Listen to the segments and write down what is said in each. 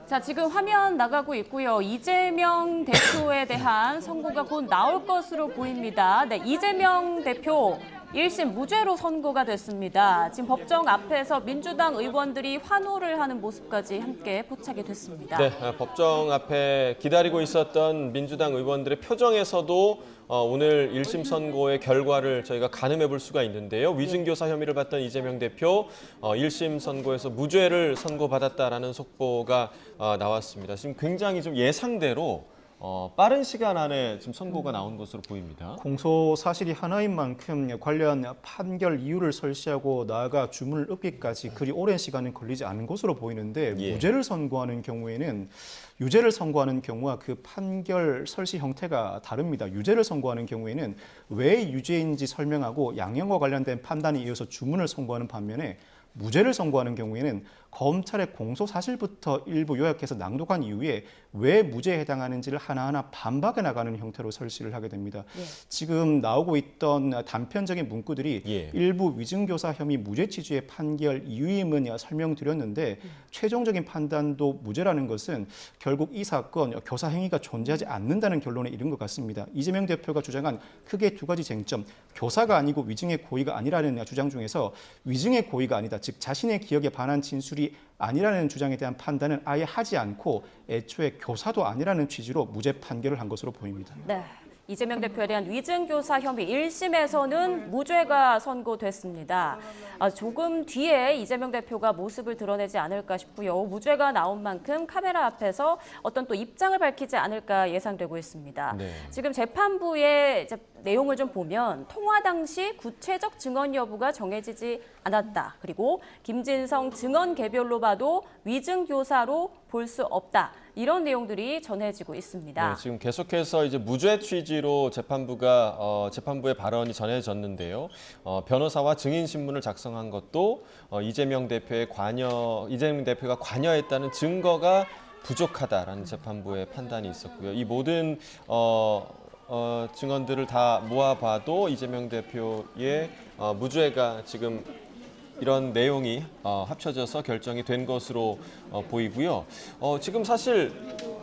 자, 지금 화면 나가고 있고요. 이재명 대표에 대한 선고가 곧 나올 것으로 보입니다. 네, 이재명 대표 1심 무죄로 선고가 됐습니다. 지금 법정 앞에서 민주당 의원들이 환호를 하는 모습까지 함께 포착이 됐습니다. 네, 법정 앞에 기다리고 있었던 민주당 의원들의 표정에서도 오늘 1심 선고의 결과를 저희가 가늠해 볼 수가 있는데요. 위증교사 혐의를 받던 이재명 대표 1심 선고에서 무죄를 선고받았다라는 속보가 나왔습니다. 지금 굉장히 좀 예상대로 빠른 시간 안에 지금 선고가 나온 것으로 보입니다. 공소 사실이 하나인 만큼 관련 판결 이유를 설시하고 나아가 주문을 읊기까지 그리 오랜 시간은 걸리지 않은 것으로 보이는데 무죄를 선고하는 경우에는 유죄를 선고하는 경우와 그 판결 설시 형태가 다릅니다. 유죄를 선고하는 경우에는 왜 유죄인지 설명하고 양형과 관련된 판단에 이어서 주문을 선고하는 반면에 무죄를 선고하는 경우에는 검찰의 공소 사실부터 일부 요약해서 낭독한 이후에 왜 무죄에 해당하는지를 하나하나 반박해 나가는 형태로 설시를 하게 됩니다. 지금 나오고 있던 단편적인 문구들이 일부 위증교사 혐의 무죄 취지의 판결 이유임은 설명드렸는데 최종적인 판단도 무죄라는 것은 결국 이 사건 교사 행위가 존재하지 않는다는 결론에 이른 것 같습니다. 이재명 대표가 주장한 크게 두 가지 쟁점, 교사가 아니고 위증의 고의가 아니라는 주장 중에서 위증의 고의가 아니다, 즉 자신의 기억에 반한 진술이 아니라는 주장에 대한 판단은 아예 하지 않고 애초에 교사도 아니라는 취지로 무죄 판결을 한 것으로 보입니다. 네. 이재명 대표에 대한 위증교사 혐의 1심에서는 무죄가 선고됐습니다. 조금 뒤에 이재명 대표가 모습을 드러내지 않을까 싶고요. 무죄가 나온 만큼 카메라 앞에서 어떤 또 입장을 밝히지 않을까 예상되고 있습니다. 네. 지금 재판부의 내용을 좀 보면 통화 당시 구체적 증언 여부가 정해지지 않았다. 그리고 김진성 증언 개별로 봐도 위증교사로 볼 수 없다. 이런 내용들이 전해지고 있습니다. 네, 지금 계속해서 이제 무죄 취지로 재판부의 발언이 전해졌는데요. 변호사와 증인 신문을 작성한 것도 이재명 대표가 관여했다는 증거가 부족하다라는 재판부의 판단이 있었고요. 이 모든 증언들을 다 모아봐도 이재명 대표의 무죄가 지금 이런 내용이 합쳐져서 결정이 된 것으로 보이고요. 지금 사실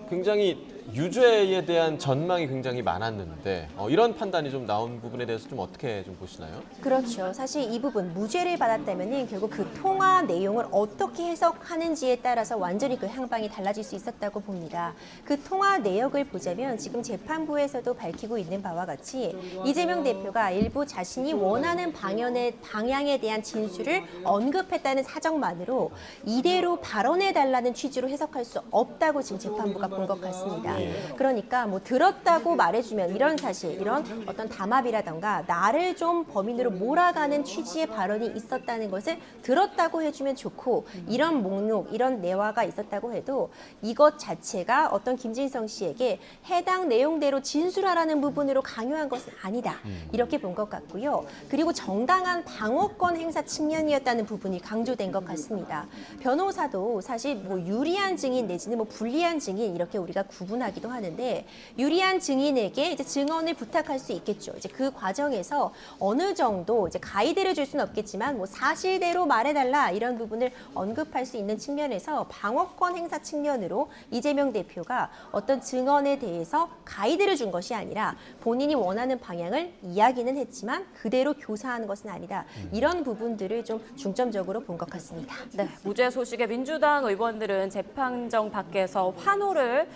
굉장히 유죄에 대한 전망이 굉장히 많았는데 이런 판단이 좀 나온 부분에 대해서 좀 어떻게 좀 보시나요? 그렇죠. 사실 이 부분 무죄를 받았다면은 결국 그 통화 내용을 어떻게 해석하는지에 따라서 완전히 그 향방이 달라질 수 있었다고 봅니다. 그 통화 내역을 보자면 지금 재판부에서도 밝히고 있는 바와 같이 이재명 대표가 일부 자신이 원하는 방향에 대한 진술을 언급했다는 사정만으로 이대로 발언해달라는 취지로 해석할 수 없다고 지금 재판부가 본 것 같습니다. 그러니까 뭐 들었다고 말해주면 이런 사실, 이런 어떤 담합이라던가 나를 좀 범인으로 몰아가는 취지의 발언이 있었다는 것을 들었다고 해주면 좋고 이런 목록, 이런 내화가 있었다고 해도 이것 자체가 어떤 김진성 씨에게 해당 내용대로 진술하라는 부분으로 강요한 것은 아니다. 이렇게 본 것 같고요. 그리고 정당한 방어권 행사 측면이었다는 부분이 강조된 것 같습니다. 변호사도 사실 뭐 유리한 증인 내지는 뭐 불리한 증인 이렇게 우리가 구분하기도 하는데 유리한 증인에게 이제 증언을 부탁할 수 있겠죠. 이제 그 과정에서 어느 정도 이제 가이드를 줄 수는 없겠지만 뭐 사실대로 말해달라 이런 부분을 언급할 수 있는 측면에서 방어권 행사 측면으로 이재명 대표가 어떤 증언에 대해서 가이드를 준 것이 아니라 본인이 원하는 방향을 이야기는 했지만 그대로 교사하는 것은 아니다. 이런 부분들을 좀 중점적으로 본 것 같습니다. 네, 무죄 소식에 민주당 의원들은 재판정 밖에서 환호를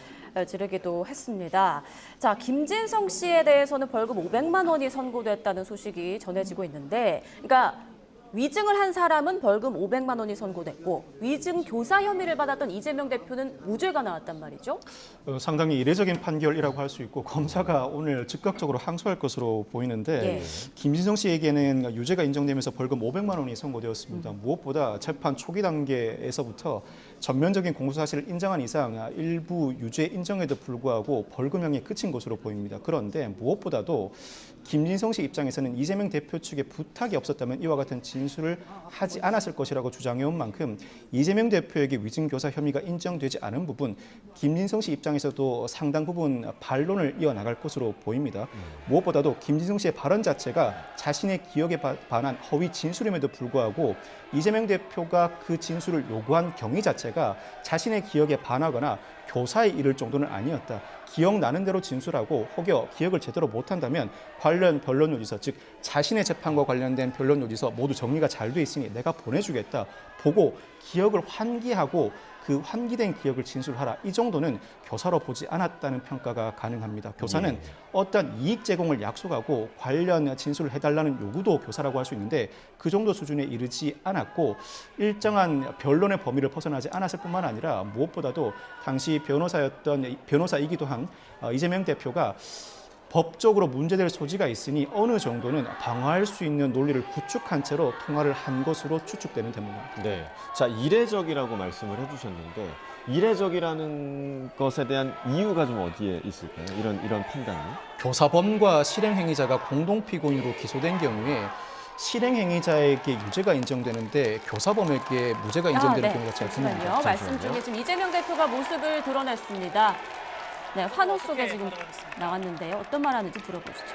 지르기도 했습니다. 자, 김진성 씨에 대해서는 벌금 500만 원이 선고됐다는 소식이 전해지고 있는데, 그러니까 위증을 한 사람은 벌금 500만 원이 선고됐고 위증 교사 혐의를 받았던 이재명 대표는 무죄가 나왔단 말이죠. 상당히 이례적인 판결이라고 할 수 있고 검사가 오늘 즉각적으로 항소할 것으로 보이는데 김진성 씨에게는 유죄가 인정되면서 벌금 500만 원이 선고되었습니다. 무엇보다 재판 초기 단계에서부터 전면적인 공소사실을 인정한 이상 일부 유죄 인정에도 불구하고 벌금형에 그친 것으로 보입니다. 그런데 무엇보다도 김진성 씨 입장에서는 이재명 대표 측에 부탁이 없었다면 이와 같은 진술을 하지 않았을 것이라고 주장해온 만큼 이재명 대표에게 위증교사 혐의가 인정되지 않은 부분, 김진성 씨 입장에서도 상당 부분 반론을 이어나갈 것으로 보입니다. 무엇보다도 김진성 씨의 발언 자체가 자신의 기억에 반한 허위 진술임에도 불구하고 이재명 대표가 그 진술을 요구한 경위 자체가 자신의 기억에 반하거나 교사에 이를 정도는 아니었다. 기억나는 대로 진술하고 혹여 기억을 제대로 못한다면 관련 변론 요지서, 즉 자신의 재판과 관련된 변론 요지서 모두 정리가 잘 돼 있으니 내가 보내주겠다. 보고 기억을 환기하고 그 환기된 기억을 진술하라. 이 정도는 교사로 보지 않았다는 평가가 가능합니다. 교사는 어떤 이익 제공을 약속하고 관련 진술을 해달라는 요구도 교사라고 할 수 있는데 그 정도 수준에 이르지 않았고 일정한 변론의 범위를 벗어나지 않았을 뿐만 아니라 무엇보다도 당시 변호사이기도 한 이재명 대표가 법적으로 문제될 소지가 있으니 어느 정도는 방어할 수 있는 논리를 구축한 채로 통화를 한 것으로 추측되는 대목입니다. 네. 자, 이례적이라고 말씀을 해주셨는데 이례적이라는 것에 대한 이유가 좀 어디에 있을까요? 이런 판단은? 교사범과 실행행위자가 공동 피고인으로 기소된 경우에 실행행위자에게 유죄가 인정되는데 교사범에게 무죄가 인정되는 경우가 제일 잠시만요. 듭니다. 말씀 중에 지금 이재명 대표가 모습을 드러냈습니다. 네, 환호 속에 지금 나왔는데요. 어떤 말 하는지 들어보시죠.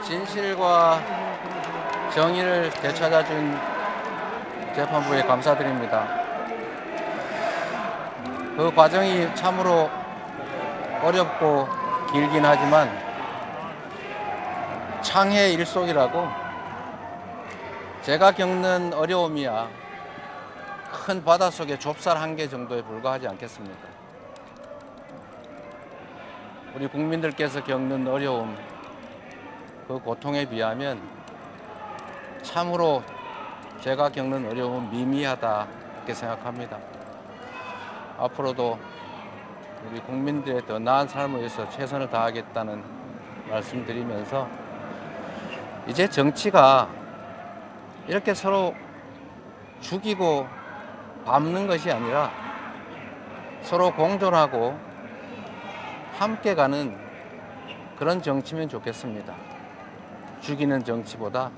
진실과 정의를 되찾아준 재판부에 감사드립니다. 그 과정이 참으로 어렵고 길긴 하지만 창의 일속이라고 제가 겪는 어려움이야 큰 바닷속의 좁쌀 한 개 정도에 불과하지 않겠습니까? 우리 국민들께서 겪는 어려움, 그 고통에 비하면 참으로 제가 겪는 어려움은 미미하다 이렇게 생각합니다. 앞으로도 우리 국민들의 더 나은 삶을 위해서 최선을 다하겠다는 말씀드리면서 이제 정치가 이렇게 서로 죽이고 밟는 것이 아니라 서로 공존하고 함께 가는 그런 정치면 좋겠습니다. 죽이는 정치보다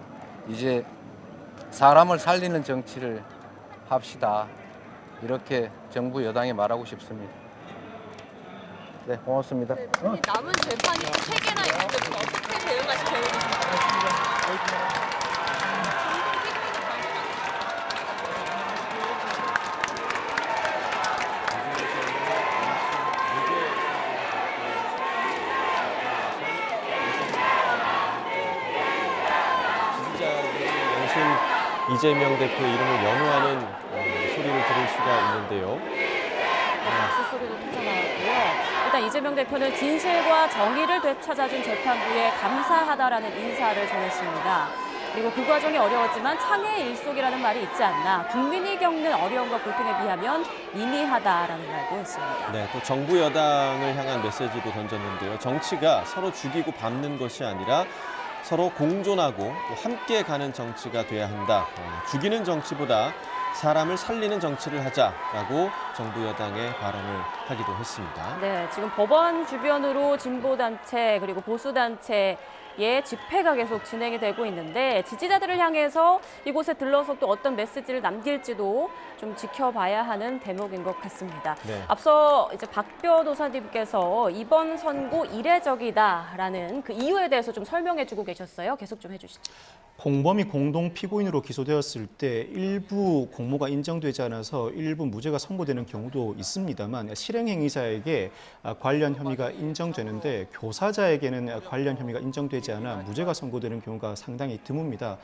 이제 사람을 살리는 정치를 합시다. 이렇게 정부 여당에 말하고 싶습니다. 네, 고맙습니다. 남은 재판이 3개나 있는데 어떻게 대응하실 계획이신가요? 이재명 대표 이름을 연호하는 소리를 들을 수가 있는데요. 박수 소리도 터져나왔고요. 일단 이재명 대표는 진실과 정의를 되찾아준 재판부에 감사하다라는 인사를 전했습니다. 그리고 그 과정이 어려웠지만 창의 일속이라는 말이 있지 않나. 국민이 겪는 어려움과 고통에 비하면 미미하다라는 말도 했습니다. 네, 또 정부 여당을 향한 메시지도 던졌는데요. 정치가 서로 죽이고 밟는 것이 아니라 서로 공존하고 또 함께 가는 정치가 돼야 한다. 죽이는 정치보다 사람을 살리는 정치를 하자라고 정부 여당의 발언을 하기도 했습니다. 네, 지금 법원 주변으로 진보단체 그리고 보수단체의 집회가 계속 진행이 되고 있는데 지지자들을 향해서 이곳에 들러서 또 어떤 메시지를 남길지도 좀 지켜봐야 하는 대목인 것 같습니다. 네. 앞서 이제 박 변호사님께서 이번 선고 이례적이다라는 그 이유에 대해서 좀 설명해주고 계셨어요. 계속 좀 해주시죠. 공범이 공동 피고인으로 기소되었을 때 일부 공모가 인정되지 않아서 일부 무죄가 선고되는 경우도 있습니다만 실행행위자에게 관련 혐의가 인정되는데 교사자에게는 관련 혐의가 인정되지 않아 무죄가 선고되는 경우가 상당히 드뭅니다.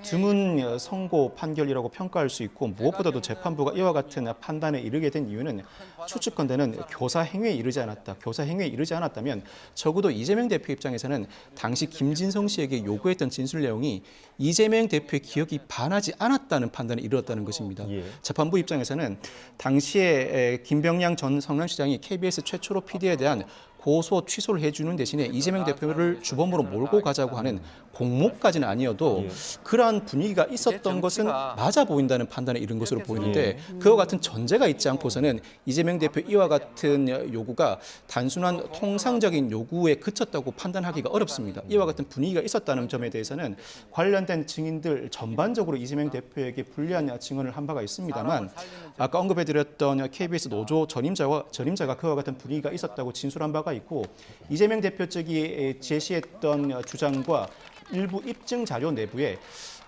드문 선고 판결이라고 평가할 수 있고 무엇보다도 재판부가 이와 같은 판단에 이르게 된 이유는 추측컨대는 교사 행위에 이르지 않았다. 교사 행위에 이르지 않았다면 적어도 이재명 대표 입장에서는 당시 김진성 씨에게 요구했던 진술 내용이 이재명 대표의 기억이 반하지 않았다는 판단에 이르렀다는 것입니다. 예. 재판부 입장에서는 당시에 김병량 전 성남시장이 KBS 최초로 PD에 대한 고소 취소를 해주는 대신에 이재명 대표를 주범으로 몰고 가자고 하는 공모까지는 아니어도 그러한 분위기가 있었던 것은 맞아 보인다는 판단에 이른 것으로 보이는데 그와 같은 전제가 있지 않고서는 이재명 대표 이와 같은 요구가 단순한 통상적인 요구에 그쳤다고 판단하기가 어렵습니다. 이와 같은 분위기가 있었다는 점에 대해서는 관련된 증인들 전반적으로 이재명 대표에게 불리한 증언을 한 바가 있습니다만 아까 언급해드렸던 KBS 노조 전임자가 그와 같은 분위기가 있었다고 진술한 바가 있고 이재명 대표 측이 제시했던 주장과 일부 입증 자료 내부에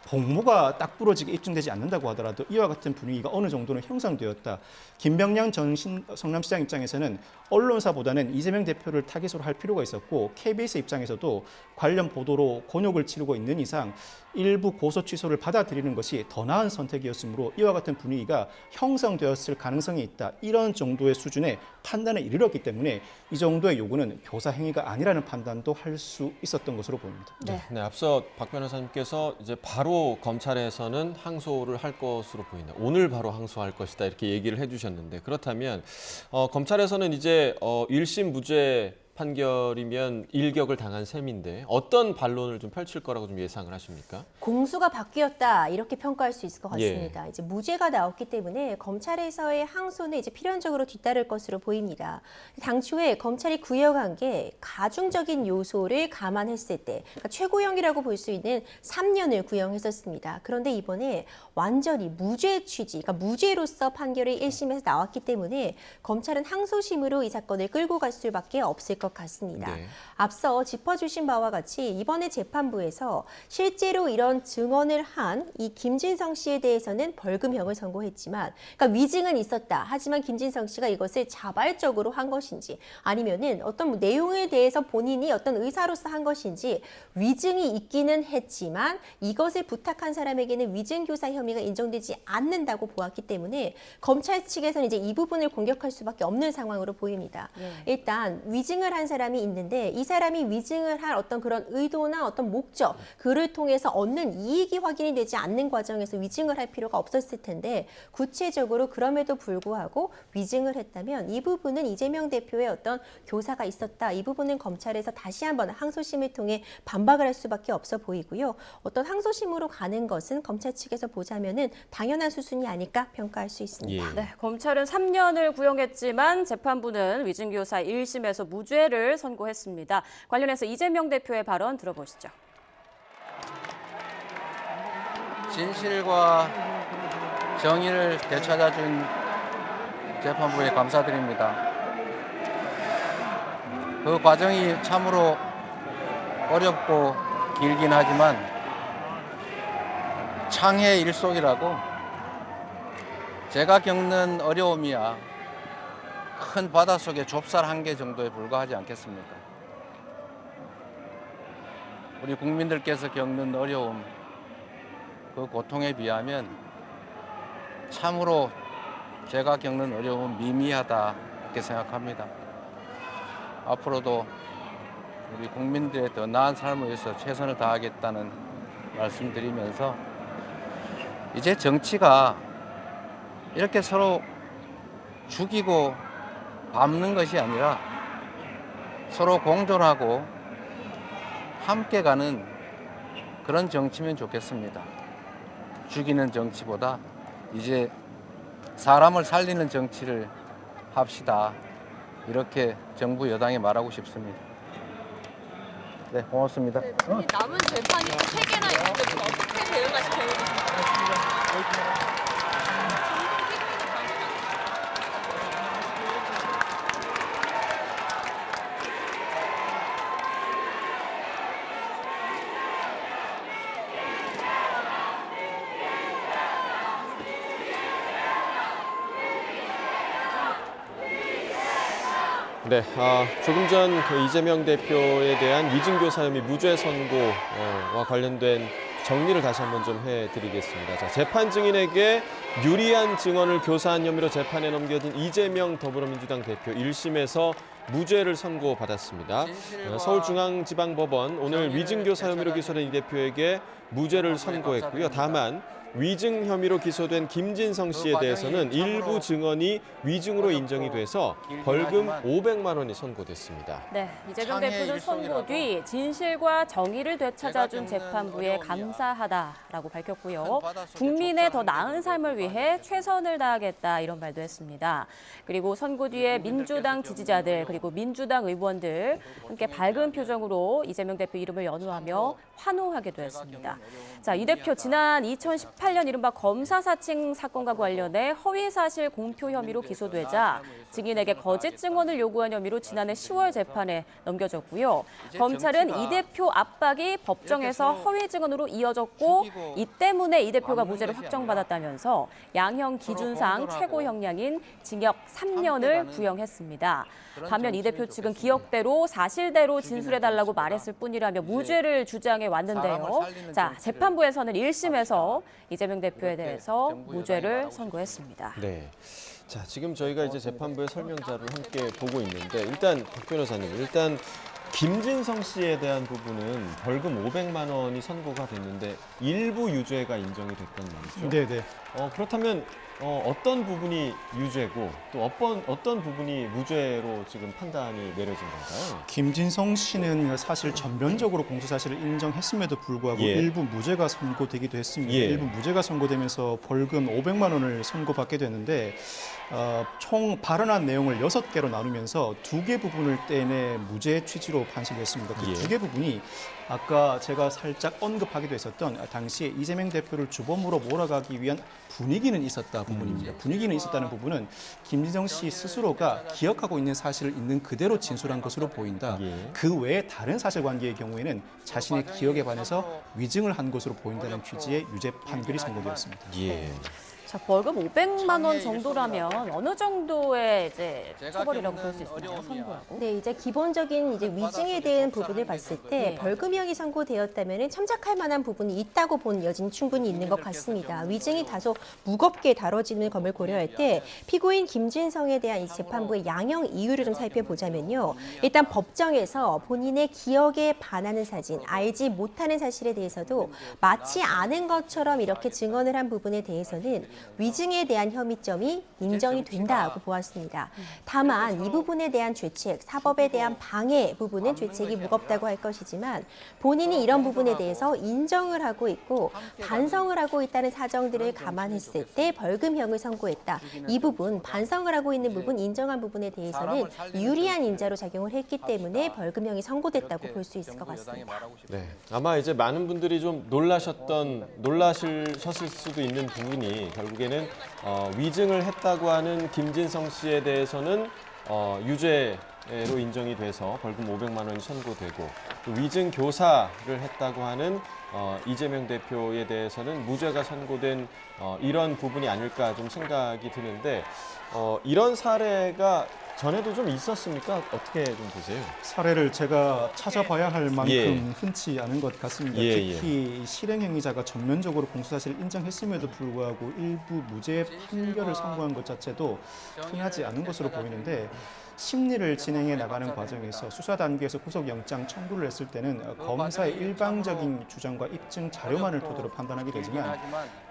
공모가 딱 부러지게 입증되지 않는다고 하더라도 이와 같은 분위기가 어느 정도는 형성되었다. 김병량 전 성남시장 입장에서는 언론사보다는 이재명 대표를 타깃으로 할 필요가 있었고 KBS 입장에서도 관련 보도로 곤욕을 치르고 있는 이상 일부 고소 취소를 받아들이는 것이 더 나은 선택이었으므로 이와 같은 분위기가 형성되었을 가능성이 있다. 이런 정도의 수준의 판단에 이르렀기 때문에 이 정도의 요구는 교사 행위가 아니라는 판단도 할 수 있었던 것으로 보입니다. 네, 앞서 박 변호사님께서 이제 바로 검찰에서는 항소를 할 것으로 보인다. 오늘 바로 항소할 것이다 이렇게 얘기를 해주셨는데 그렇다면 검찰에서는 이제 1심 무죄 판결이면 일격을 당한 셈인데 어떤 반론을 좀 펼칠 거라고 좀 예상을 하십니까? 공수가 바뀌었다 이렇게 평가할 수 있을 것 같습니다. 이제 무죄가 나왔기 때문에 검찰에서의 항소는 이제 필연적으로 뒤따를 것으로 보입니다. 당초에 검찰이 구형한 게 가중적인 요소를 감안했을 때 그러니까 최고형이라고 볼 수 있는 3년을 구형했었습니다. 그런데 이번에 완전히 무죄 취지, 그러니까 무죄로서 판결이 1심에서 나왔기 때문에 검찰은 항소심으로 이 사건을 끌고 갈 수밖에 없을 것 같습니다. 네. 앞서 짚어주신 바와 같이 이번에 재판부에서 실제로 이런 증언을 한 이 김진성 씨에 대해서는 벌금형을 선고했지만, 그러니까 위증은 있었다. 하지만 김진성 씨가 이것을 자발적으로 한 것인지, 아니면은 어떤 내용에 대해서 본인이 어떤 의사로서 한 것인지 위증이 있기는 했지만 이것을 부탁한 사람에게는 위증교사 혐의가 인정되지 않는다고 보았기 때문에 검찰 측에서는 이제 이 부분을 공격할 수밖에 없는 상황으로 보입니다. 일단 위증을 한 사람이 있는데 이 사람이 위증을 할 어떤 그런 의도나 어떤 목적, 그를 통해서 얻는 이익이 확인이 되지 않는 과정에서 위증을 할 필요가 없었을 텐데 구체적으로 그럼에도 불구하고 위증을 했다면 이 부분은 이재명 대표의 어떤 교사가 있었다. 이 부분은 검찰에서 다시 한번 항소심을 통해 반박을 할 수밖에 없어 보이고요. 어떤 항소심으로 가는 것은 검찰 측에서 보자면은 당연한 수순이 아닐까 평가할 수 있습니다. 네, 검찰은 3년을 구형했지만 재판부는 위증교사 1심에서 무죄를 선고했습니다. 관련해서 이재명 대표의 발언 들어보시죠. 진실과 정의를 되찾아준 재판부에 감사드립니다. 그 과정이 참으로 어렵고 길긴 하지만 창의 일속이라고 제가 겪는 어려움이야 큰 바닷속의 좁쌀 한 개 정도에 불과하지 않겠습니까? 우리 국민들께서 겪는 어려움, 그 고통에 비하면 참으로 제가 겪는 어려움은 미미하다 이렇게 생각합니다. 앞으로도 우리 국민들의 더 나은 삶을 위해서 최선을 다하겠다는 말씀드리면서 이제 정치가 이렇게 서로 죽이고 밟는 것이 아니라 서로 공존하고 함께 가는 그런 정치면 좋겠습니다. 죽이는 정치보다 이제 사람을 살리는 정치를 합시다. 이렇게 정부 여당에 말하고 싶습니다. 네, 고맙습니다. 네, 남은 재판이 3개나 있는데 어떻게 대응하실 계획이십니까? 네, 조금 전 그 이재명 대표에 대한 위증교사 혐의 무죄 선고와 관련된 정리를 다시 한번 좀 해드리겠습니다. 자, 재판 증인에게 유리한 증언을 교사한 혐의로 재판에 넘겨진 이재명 더불어민주당 대표 1심에서 무죄를 선고받았습니다. 서울중앙지방법원 오늘 위증교사 혐의로 기소된 이 대표에게 무죄를 선고했고요. 다만 위증 혐의로 기소된 김진성 씨에 대해서는 일부 증언이 위증으로 인정이 돼서 벌금 500만 원이 선고됐습니다. 네, 이재명 창의 대표는 선고 일송이라도 뒤 진실과 정의를 되찾아준 제가 재판부에 겪는 어려움이야. 감사하다라고 밝혔고요. 큰 바닷속에 국민의 더 좁쌀 나은 한개 삶을 위해 최선을 다하겠다 이런 말도 했습니다. 그리고 선고 뒤에 민주당 지지자들 그리고 민주당 의원들 함께 밝은 표정으로 이재명 대표 이름을 연호하며 환호하기도 했습니다. 자, 이 대표 지난 2018년 이른바 검사 사칭 사건과 관련해 허위 사실 공표 혐의로 기소되자 증인에게 거짓 증언을 요구한 혐의로 지난해 10월 재판에 넘겨졌고요. 검찰은 이 대표 압박이 법정에서 허위 증언으로 이어졌고 이 때문에 이 대표가 무죄를 확정받았다면서 양형 기준상 최고 형량인 징역 3년을 구형했습니다. 반면 이 대표 측은 기억대로 사실대로 진술해달라고 말했을 뿐이라며 무죄를 주장해 왔는데요. 자, 재판부에서는 1심에서 이재명 대표에 대해서 무죄를 선고했습니다. 네. 자, 지금 저희가 이제 재판부의 설명자를 함께 보고 있는데 일단 박 변호사님, 일단 김진성 씨에 대한 부분은 벌금 500만 원이 선고가 됐는데 일부 유죄가 인정이 됐단 말이죠. 네네. 그렇다면 어떤 부분이 유죄고 또 어떤 부분이 무죄로 지금 판단이 내려진 건가요? 김진성 씨는 사실 전면적으로 공소 사실을 인정했음에도 불구하고 예. 일부 무죄가 선고되기도 했습니다. 예. 일부 무죄가 선고되면서 벌금 500만 원을 선고받게 되는데 총 발언한 내용을 6개로 나누면서 2개 부분을 떼내 무죄 취지로 판시했습니다. 그 예. 2개 부분이 아까 제가 살짝 언급하기도 했었던 당시에 이재명 대표를 주범으로 몰아가기 위한 분위기는 있었다 부분입니다. 분위기는 있었다는 부분은 김진성 씨 스스로가 기억하고 있는 사실을 있는 그대로 진술한 것으로 보인다. 예. 그 외에 다른 사실관계의 경우에는 자신의 기억에 반해서 위증을 한 것으로 보인다는 취지의 유죄 판결이 선고되었습니다. 예. 자, 벌금 500만 원 정도라면 어느 정도의 이제 제가 처벌이라고 볼 겪는 수 있나요? 어려움이야. 선고하고? 네, 이제 기본적인 이제 위증에 대한 부분을 봤을 때 벌금형이 선고되었다면 첨삭할 만한 부분이 있다고 보는 여지는 충분히 있는 것 같습니다. 위증이 다소 무겁게 다뤄지는 점을 고려할 때 피고인 김진성에 대한 이 재판부의 양형 이유를 좀 살펴보자면요. 일단 법정에서 본인의 기억에 반하는 사진, 알지 못하는 사실에 대해서도 맞지 않은 것처럼 이렇게 증언을 한 부분에 대해서는 위증에 대한 혐의점이 인정이 된다고 보았습니다. 다만 이 부분에 대한 죄책, 사법에 대한 방해 부분은 죄책이 무겁다고 할 것이지만 본인이 이런 부분에 대해서 인정을 하고 있고 반성을 하고 있다는 사정들을 감안했을 때 벌금형을 선고했다. 이 부분, 반성을 하고 있는 부분, 인정한 부분에 대해서는 유리한 인자로 작용을 했기 때문에 벌금형이 선고됐다고 볼 수 있을 것 같습니다. 네, 아마 이제 많은 분들이 좀 놀라셨을 수도 있는 부분이 결국에는 위증을 했다고 하는 김진성 씨에 대해서는 유죄로 인정이 돼서 벌금 500만 원이 선고되고 또 위증 교사를 했다고 하는 이재명 대표에 대해서는 무죄가 선고된 이런 부분이 아닐까 좀 생각이 드는데 이런 사례가 전에도 좀 있었습니까? 어떻게 좀 보세요? 사례를 제가 찾아봐야 할 만큼 예. 흔치 않은 것 같습니다. 예, 특히 실행행위자가 전면적으로 공소사실을 인정했음에도 불구하고 일부 무죄 판결을 선고한 것 자체도 흔하지 않은 것으로 보이는데 심리를 진행해 나가는 과정에서 수사 단계에서 구속영장 청구를 했을 때는 검사의 일방적인 주장과 입증 자료만을 토대로 판단하게 되지만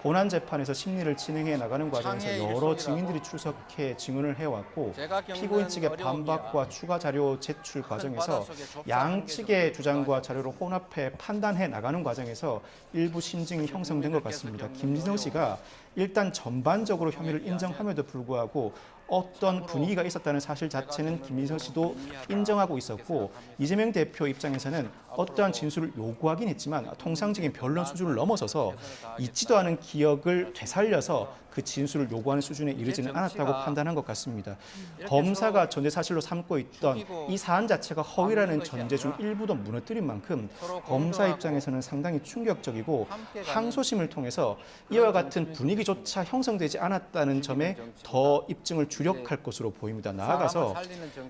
본안 재판에서 심리를 진행해 나가는 과정에서 여러 증인들이 출석해 증언을 해왔고 피고인 측의 반박과 추가 자료 제출 과정에서 양측의 주장과 자료를 혼합해 판단해 나가는 과정에서 일부 심증이 형성된 것 같습니다. 김진성 씨가 일단 전반적으로 혐의를 인정함에도 불구하고 어떤 분위기가 있었다는 사실 자체는 김진성 씨도 인정하고 있었고 이재명 대표 입장에서는 어떠한 진술을 요구하긴 했지만 통상적인 변론 수준을 넘어서서 잊지도 않은 기억을 되살려서 그 진술을 요구하는 수준에 이르지는 않았다고 판단한 것 같습니다. 검사가 전제 사실로 삼고 있던 이 사안 자체가 허위라는 전제 중 일부도 무너뜨린 만큼 검사 입장에서는 상당히 충격적이고 항소심을 통해서 이와 같은 분위기조차 형성되지 않았다는 점에 더 입증을 주력할 것으로 보입니다. 나아가서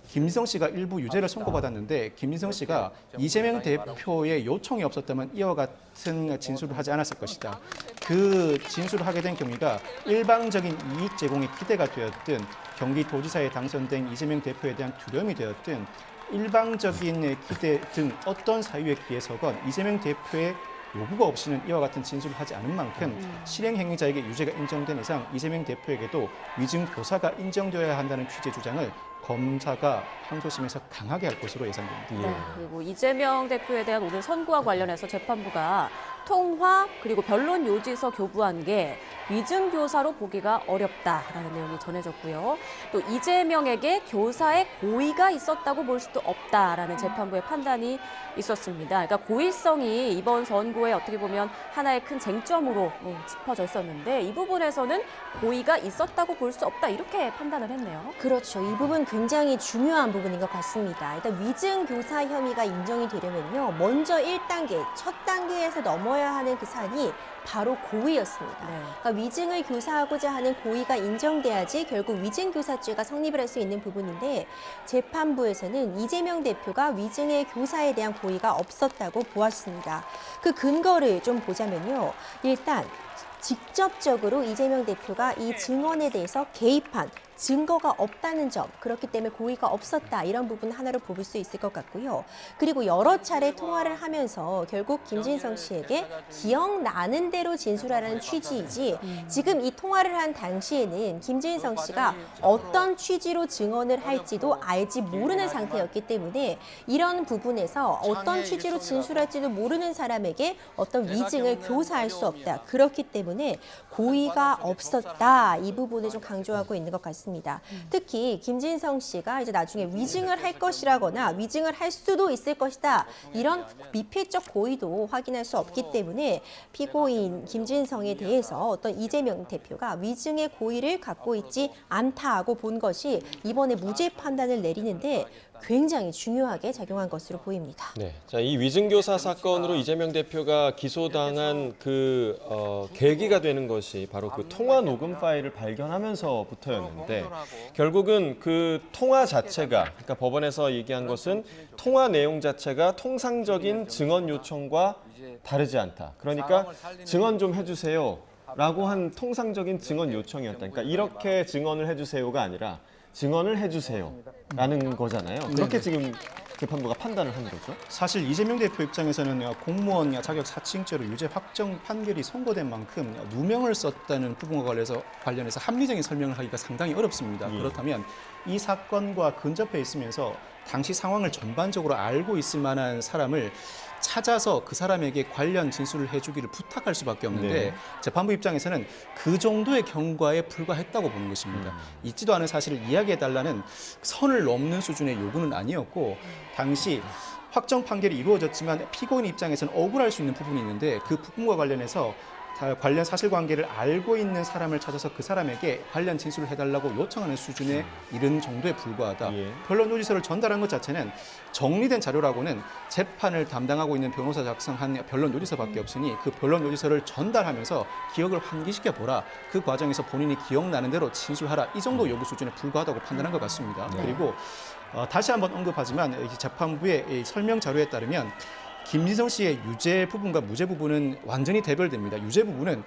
김진성 씨가 일부 유죄를 선고받았는데 김진성 씨가 이재명 대표의 요청이 없었다면 이와 같은 진술을 하지 않았을 것이다. 그 진술을 하게 된 경위가 일방적인 이익 제공에 기대가 되었든 경기도지사에 당선된 이재명 대표에 대한 두려움이 되었든 일방적인 기대 등 어떤 사유에 기해서건 이재명 대표의 요구가 없이는 이와 같은 진술을 하지 않은 만큼 실행 행위자에게 유죄가 인정된 이상 이재명 대표에게도 위증 교사가 인정되어야 한다는 취지의 주장을 검사가 항소심에서 강하게 할 것으로 예상됩니다. 네, 그리고 이재명 대표에 대한 오늘 선고와 관련해서 재판부가 통화 그리고 변론 요지서 교부한 게 위증 교사로 보기가 어렵다라는 내용이 전해졌고요. 또 이재명에게 교사의 고의가 있었다고 볼 수도 없다라는 재판부의 판단이 있었습니다. 그러니까 고의성이 이번 선고에 어떻게 보면 하나의 큰 쟁점으로 짚어져 있었는데 이 부분에서는 고의가 있었다고 볼 수 없다 이렇게 판단을 했네요. 그렇죠. 이 부분 굉장히 중요한 부분인 것 같습니다. 일단 위증 교사 혐의가 인정이 되려면요. 먼저 1단계, 첫 단계에서 넘어야 하는 그 산이 바로 고의였습니다. 네. 그러니까 위증을 교사하고자 하는 고의가 인정돼야지 결국 위증교사죄가 성립을 할 수 있는 부분인데 재판부에서는 이재명 대표가 위증의 교사에 대한 고의가 없었다고 보았습니다. 그 근거를 좀 보자면요. 일단 직접적으로 이재명 대표가 이 증언에 대해서 개입한 증거가 없다는 점, 그렇기 때문에 고의가 없었다 이런 부분 하나로 볼 수 있을 것 같고요. 그리고 여러 차례 통화를 하면서 결국 김진성 씨에게 기억나는 대로 진술하라는 취지이지 지금 이 통화를 한 당시에는 김진성 씨가 어떤 취지로 증언을 할지도 알지 모르는 상태였기 때문에 이런 부분에서 어떤 취지로 진술할지도 모르는 사람에게 어떤 위증을 교사할 수 없다. 그렇기 때문에 고의가 없었다. 이 부분을 좀 강조하고 있는 것 같습니다. 특히 김진성 씨가 이제 나중에 위증을 할 것이라거나 위증을 할 수도 있을 것이다. 이런 미필적 고의도 확인할 수 없기 때문에 피고인 김진성에 대해서 어떤 이재명 대표가 위증의 고의를 갖고 있지 않다고 본 것이 이번에 무죄 판단을 내리는데 굉장히 중요하게 작용한 것으로 보입니다. 네, 자, 이 위증교사 사건으로 이재명 대표가 기소당한 계기가 되는 것이 바로 그 통화 녹음 파일을 발견하면서부터였는데 결국은 그 통화 자체가, 그러니까 법원에서 얘기한 것은 통화 내용 자체가 통상적인 증언 요청과 다르지 않다. 그러니까 증언 좀 해주세요 라고 한 통상적인 증언 요청이었다. 그러니까 이렇게 증언을 해주세요가 아니라 증언을 해주세요라는 거잖아요. 그렇게 지금 재판부가 판단을 한 거죠. 사실 이재명 대표 입장에서는 공무원 자격 사칭죄로 유죄 확정 판결이 선고된 만큼 누명을 썼다는 부분과 관련해서 합리적인 설명을 하기가 상당히 어렵습니다. 그렇다면 이 사건과 근접해 있으면서 당시 상황을 전반적으로 알고 있을 만한 사람을 찾아서 그 사람에게 관련 진술을 해주기를 부탁할 수밖에 없는데 재판부 입장에서는 그 정도의 경과에 불과했다고 보는 것입니다. 있지도 않은 사실을 이야기해달라는 선을 넘는 수준의 요구는 아니었고 당시 확정 판결이 이루어졌지만 피고인 입장에서는 억울할 수 있는 부분이 있는데 그 부분과 관련해서 관련 사실관계를 알고 있는 사람을 찾아서 그 사람에게 관련 진술을 해달라고 요청하는 수준에 이른 정도에 불과하다. 변론 요지서를 전달한 것 자체는 정리된 자료라고는 재판을 담당하고 있는 변호사 작성한 변론 요지서밖에 없으니 그 변론 요지서를 전달하면서 기억을 환기시켜 보라. 그 과정에서 본인이 기억나는 대로 진술하라. 이 정도 요구 수준에 불과하다고 판단한 것 같습니다. 그리고 다시 한번 언급하지만 재판부의 설명 자료에 따르면 김진성 씨의 유죄 부분과 무죄 부분은 완전히 대별됩니다. 유죄 부분은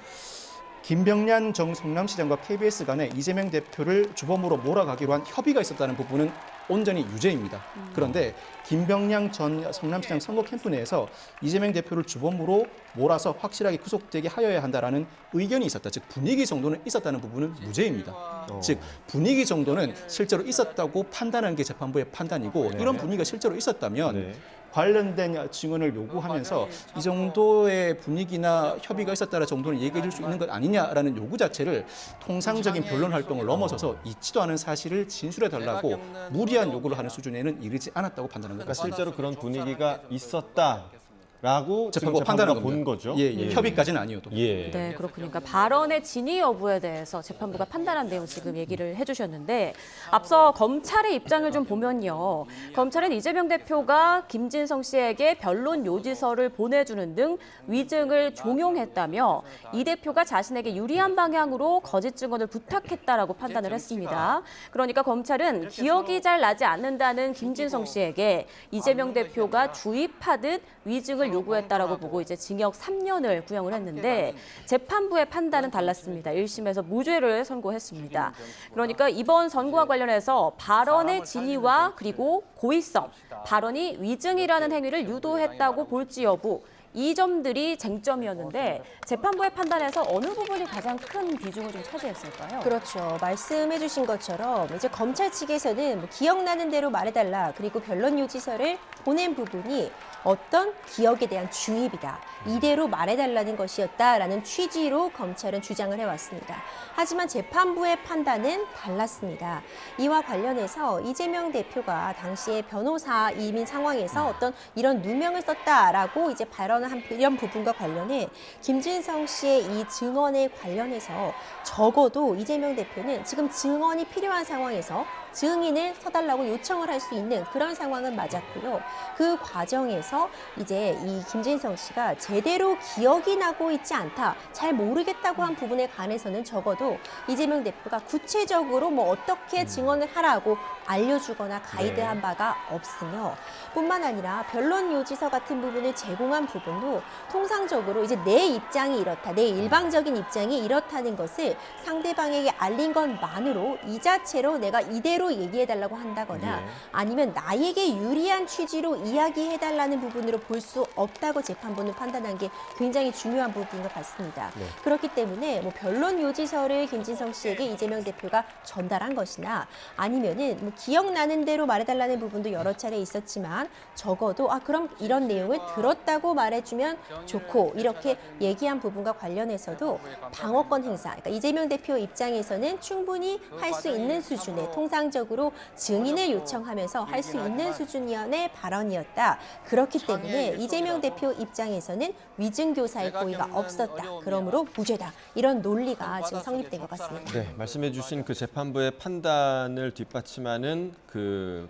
김병란 전 성남시장과 KBS 간에 이재명 대표를 주범으로 몰아가기로 한 협의가 있었다는 부분은 온전히 유죄입니다. 그런데 김병량 전 성남시장 선거 캠프 내에서 이재명 대표를 주범으로 몰아서 확실하게 구속되게 하여야 한다라는 의견이 있었다. 즉 분위기 정도는 있었다는 부분은 무죄입니다. 즉 분위기 정도는 실제로 있었다고 판단하는 게 재판부의 판단이고 이런 분위기가 실제로 있었다면 관련된 증언을 요구하면서 이 정도의 분위기나 협의가 있었다는 정도는 얘기해 줄 수 있는 것 아니냐라는 요구 자체를 통상적인 변론 활동을 넘어서서 있지도 않은 사실을 진술해달라고 무리한 요구를 하는 수준에는 이르지 않았다고 판단한 것 같습니다. 실제로 그런 분위기가 있었다라고 재판부가 판단한 본 거죠. 협의까지는 아니어도. 네, 그렇군요. 그러니까 발언의 진위 여부에 대해서 재판부가 판단한 내용 지금 얘기를 해주셨는데 앞서 검찰의 입장을 좀 보면요. 검찰은 이재명 대표가 김진성 씨에게 변론 요지서를 보내주는 등 위증을 종용했다며 이 대표가 자신에게 유리한 방향으로 거짓 증언을 부탁했다라고 판단을 했습니다. 그러니까 검찰은 기억이 잘 나지 않는다는 김진성 씨에게 이재명 대표가 주입하듯 위증을 요구했다라고 보고 이제 징역 3년을 구형을 했는데 재판부의 판단은 달랐습니다. 1심에서 무죄를 선고했습니다. 그러니까 이번 선고와 관련해서 발언의 진위와 그리고 고의성, 발언이 위증이라는 행위를 유도했다고 볼지 여부 이 점들이 쟁점이었는데 재판부의 판단에서 어느 부분이 가장 큰 비중을 좀 차지했을까요? 그렇죠. 말씀해 주신 것처럼 이제 검찰 측에서는 뭐 기억나는 대로 말해달라, 그리고 변론 요지서를 보낸 부분이 어떤 기억에 대한 주입이다, 이대로 말해달라는 것이었다라는 취지로 검찰은 주장을 해왔습니다. 하지만 재판부의 판단은 달랐습니다. 이와 관련해서 이재명 대표가 당시에 변호사임인 상황에서 어떤 이런 누명을 썼다라고 이제 발언한 이런 부분과 관련해 김진성 씨의 이 증언에 관련해서 적어도 이재명 대표는 지금 증언이 필요한 상황에서 증인을 서달라고 요청을 할 수 있는 그런 상황은 맞았고요. 그 과정에서 이제 이 김진성 씨가 제대로 기억이 나고 있지 않다, 잘 모르겠다고 한 부분에 관해서는 적어도 이재명 대표가 구체적으로 뭐 어떻게 증언을 하라고 알려주거나 가이드한 바가 없으며, 뿐만 아니라 변론 요지서 같은 부분을 제공한 부분도 통상적으로 이제 내 입장이 이렇다, 내 일방적인 입장이 이렇다는 것을 상대방에게 알린 것만으로 이 자체로 내가 이대로 얘기해달라고 한다거나 아니면 나에게 유리한 취지로 이야기해달라는 부분으로 볼 수 없다고 재판부는 판단한 게 굉장히 중요한 부분인 것 같습니다. 그렇기 때문에 뭐 변론 요지서를 김진성 씨에게 이재명 대표가 전달한 것이나 아니면은 뭐 기억나는 대로 말해달라는 부분도 여러 차례 있었지만 적어도 그럼 이런 내용을 들었다고 말해주면 좋고, 이렇게 얘기한 부분과 관련해서도 방어권 행사, 그러니까 이재명 대표 입장에서는 충분히 할 수 있는 수준의, 통상적으로 증인을 요청하면서 할 수 있는 수준의 발언이었다. 그렇기 때문에 이재명 대표 입장에서는 위증교사의 고의가 없었다, 그러므로 무죄다, 이런 논리가 지금 성립된 것 같습니다. 네, 말씀해주신 그 재판부의 판단을 뒷받침하는 그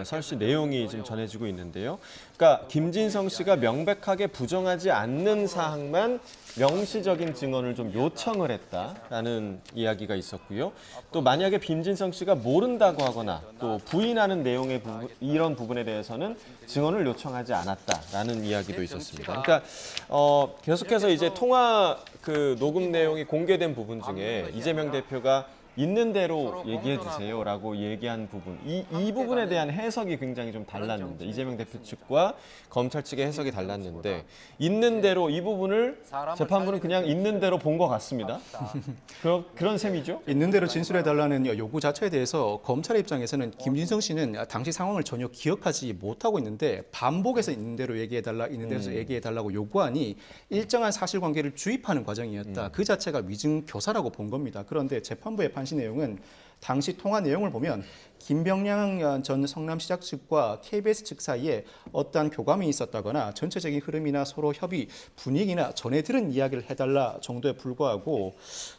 설시 내용이 지금 전해지고 있는데요. 그러니까 김진성 씨가 명백하게 부정하지 않는 사항만 명시적인 증언을 좀 요청을 했다라는 이야기가 있었고요. 또 만약에 김진성 씨가 모른다고 하거나 또 부인하는 내용의 이런 부분에 대해서는 증언을 요청하지 않았다라는 이야기도 있었습니다. 그러니까 계속해서 이제 통화 그 녹음 내용이 공개된 부분 중에 이재명 대표가 있는 대로 얘기해 주세요라고 얘기한 부분, 이 부분에 대한 해석이 굉장히 좀 달랐는데, 이재명 대표 측과 검찰 측의 해석이 달랐는데, 있는 대로 이 부분을 재판부는 그냥 있는 대로 본 것 같습니다. 그런 셈이죠? 있는 대로 진술해달라는 요구 자체에 대해서 검찰의 입장에서는 김진성 씨는 당시 상황을 전혀 기억하지 못하고 있는데 반복해서 있는 대로 얘기해달라, 있는 대로 얘기해달라고 요구하니 일정한 사실관계를 주입하는 과정이었다. 그 자체가 위증교사라고 본 겁니다. 그런데 재판부의 판시 내용은 당시 통화 내용을 보면 김병량 전 성남시장 측과 KBS 측 사이에 어떠한 교감이 있었다거나 전체적인 흐름이나 서로 협의 분위기나 전에 들은 이야기를 해달라 정도에 불과하고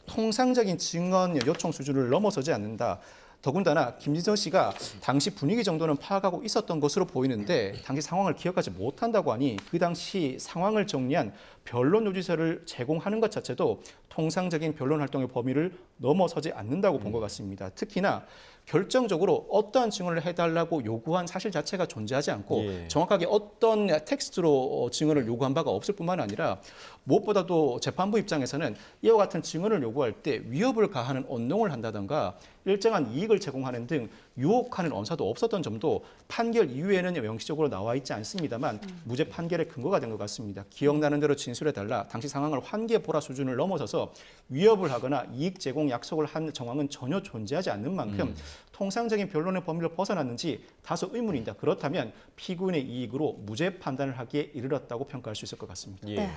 통상적인 증언 요청 수준을 넘어서지 않는다. 더군다나 김진성 씨가 당시 분위기 정도는 파악하고 있었던 것으로 보이는데 당시 상황을 기억하지 못한다고 하니 그 당시 상황을 정리한 변론 요지서를 제공하는 것 자체도 통상적인 변론 활동의 범위를 넘어서지 않는다고 본 것 같습니다. 특히나 결정적으로 어떠한 증언을 해달라고 요구한 사실 자체가 존재하지 않고 정확하게 어떤 텍스트로 증언을 요구한 바가 없을 뿐만 아니라 무엇보다도 재판부 입장에서는 이와 같은 증언을 요구할 때 위협을 가하는 언동을 한다든가 일정한 이익을 제공하는 등 유혹하는 언사도 없었던 점도 판결 이후에는 명시적으로 나와 있지 않습니다만 무죄 판결의 근거가 된 것 같습니다. 기억나는 대로 진술해달라, 당시 상황을 환기해보라 수준을 넘어서서 위협을 하거나 이익 제공 약속을 한 정황은 전혀 존재하지 않는 만큼 통상적인 변론의 범위를 벗어났는지 다소 의문입니다. 그렇다면 피고인의 이익으로 무죄 판단을 하기에 이르렀다고 평가할 수 있을 것 같습니다. 네.